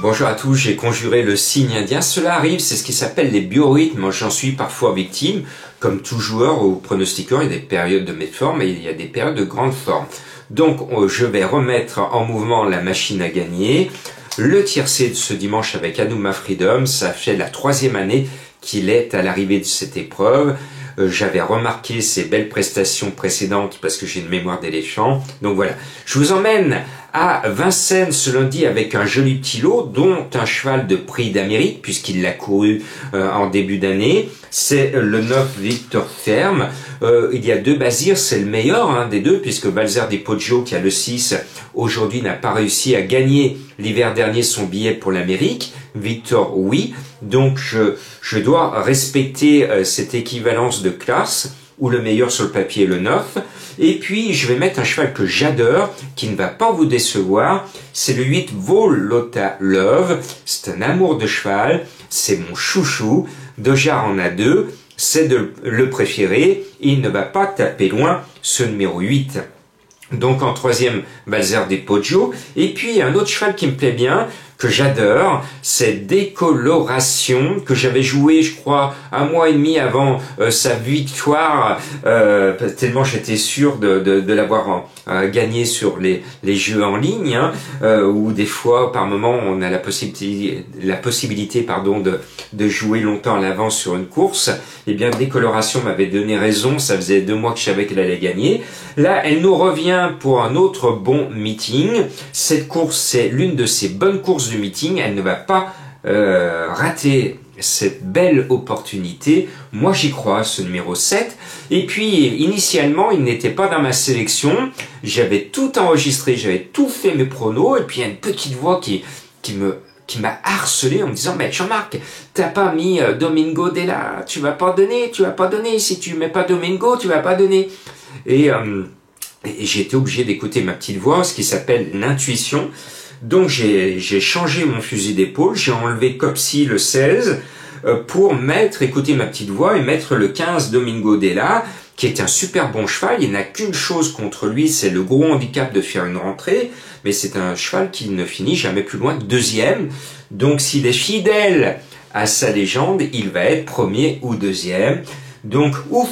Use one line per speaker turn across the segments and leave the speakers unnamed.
Bonjour à tous, j'ai conjuré le signe indien. Cela arrive, c'est ce qui s'appelle les biorhythmes. J'en suis parfois victime. Comme tout joueur ou pronostiqueur, il y a des périodes de méforme et il y a des périodes de grande forme. Donc, je vais remettre en mouvement la machine à gagner. Le tiercé de ce dimanche avec Hanouma Freedom, ça fait la 3e année qu'il est à l'arrivée de cette épreuve. J'avais remarqué ses belles prestations précédentes parce que j'ai une mémoire d'éléphant. Donc voilà, je vous emmène à Vincennes ce lundi avec un joli petit lot, dont un cheval de prix d'Amérique, puisqu'il l'a couru en début d'année. C'est le 9 Victor Ferme. Il y a 2 Bazir, c'est le meilleur des deux, puisque Balzer di Poggio, qui a le 6, aujourd'hui n'a pas réussi à gagner l'hiver dernier son billet pour l'Amérique. Victor, oui. Donc je dois respecter cette équivalence de classe, où le meilleur sur le papier est le 9. Et puis, je vais mettre un cheval que j'adore, qui ne va pas vous décevoir. C'est le 8 Volota Love. C'est un amour de cheval. C'est mon chouchou. Dojar en a 2. C'est le préféré. Il ne va pas taper loin, ce numéro 8. Donc, en 3e, Balzer di Poggio. Et puis, un autre cheval qui me plaît bien, que j'adore, c'est Décoloration, que j'avais joué, je crois, 1 mois et demi avant sa victoire, tellement j'étais sûr de l'avoir gagné sur les jeux en ligne, où des fois, par moment, on a la possibilité de jouer longtemps à l'avance sur une course. Eh bien, Décoloration m'avait donné raison, ça faisait 2 mois que je savais qu'elle allait gagner. Là, elle nous revient pour un autre bon meeting. Cette course, c'est l'une de ces bonnes courses du meeting. Elle ne va pas rater cette belle opportunité. Moi, j'y crois, ce numéro 7. Et puis, initialement, il n'était pas dans ma sélection. J'avais tout enregistré, j'avais tout fait mes pronos. Et puis, il y a une petite voix qui m'a harcelé en me disant, mais Jean-Marc, t'as pas mis Domingo Della, tu vas pas donner. Si tu mets pas Domingo, tu vas pas donner. Et j'ai été obligé d'écouter ma petite voix, ce qui s'appelle l'intuition. Donc j'ai changé mon fusil d'épaule, j'ai enlevé Copsy le 16 pour écouter ma petite voix et mettre le 15 Domingo Della, qui est un super bon cheval. Il n'a qu'une chose contre lui, c'est le gros handicap de faire une rentrée, mais c'est un cheval qui ne finit jamais plus loin que 2e. Donc s'il est fidèle à sa légende, il va être 1er ou 2e. Donc ouf!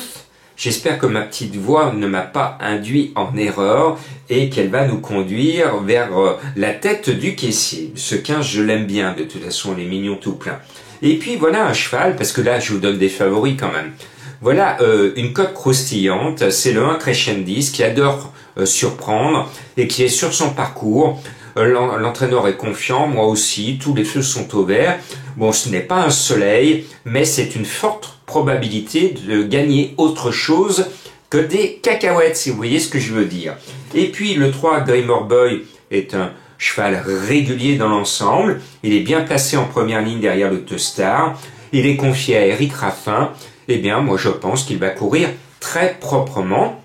J'espère que ma petite voix ne m'a pas induit en erreur et qu'elle va nous conduire vers la tête du caissier. Ce 15, je l'aime bien, de toute façon, il est mignon tout plein. Et puis voilà un cheval, parce que là, je vous donne des favoris quand même. Voilà une cote croustillante, c'est le 1 Crescendis qui adore surprendre et qui est sur son parcours. L'entraîneur est confiant, moi aussi, tous les feux sont au vert. Bon, ce n'est pas un soleil, mais c'est une forte probabilité de gagner autre chose que des cacahuètes, si vous voyez ce que je veux dire. Et puis le 3 Dreamer Boy est un cheval régulier dans l'ensemble. Il est bien placé en première ligne derrière le Teustar. Il est confié à Eric Raffin. Eh bien, moi je pense qu'il va courir très proprement.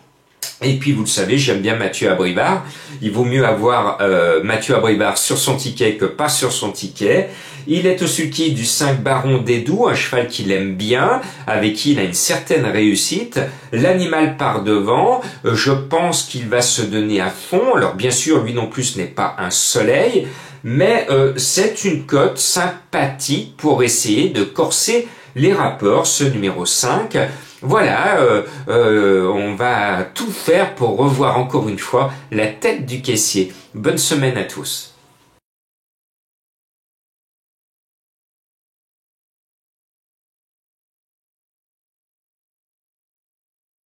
Et puis, vous le savez, j'aime bien Mathieu Abrivard. Il vaut mieux avoir Mathieu Abrivard sur son ticket que pas sur son ticket. Il est au sulky du 5 Baron d'Edoux, un cheval qu'il aime bien, avec qui il a une certaine réussite. L'animal part devant. Je pense qu'il va se donner à fond. Alors, bien sûr, lui non plus, ce n'est pas un soleil, mais c'est une cote sympathique pour essayer de corser les rapports, ce numéro 5. Voilà, on va tout faire pour revoir encore une fois la tête du caissier. Bonne semaine à tous.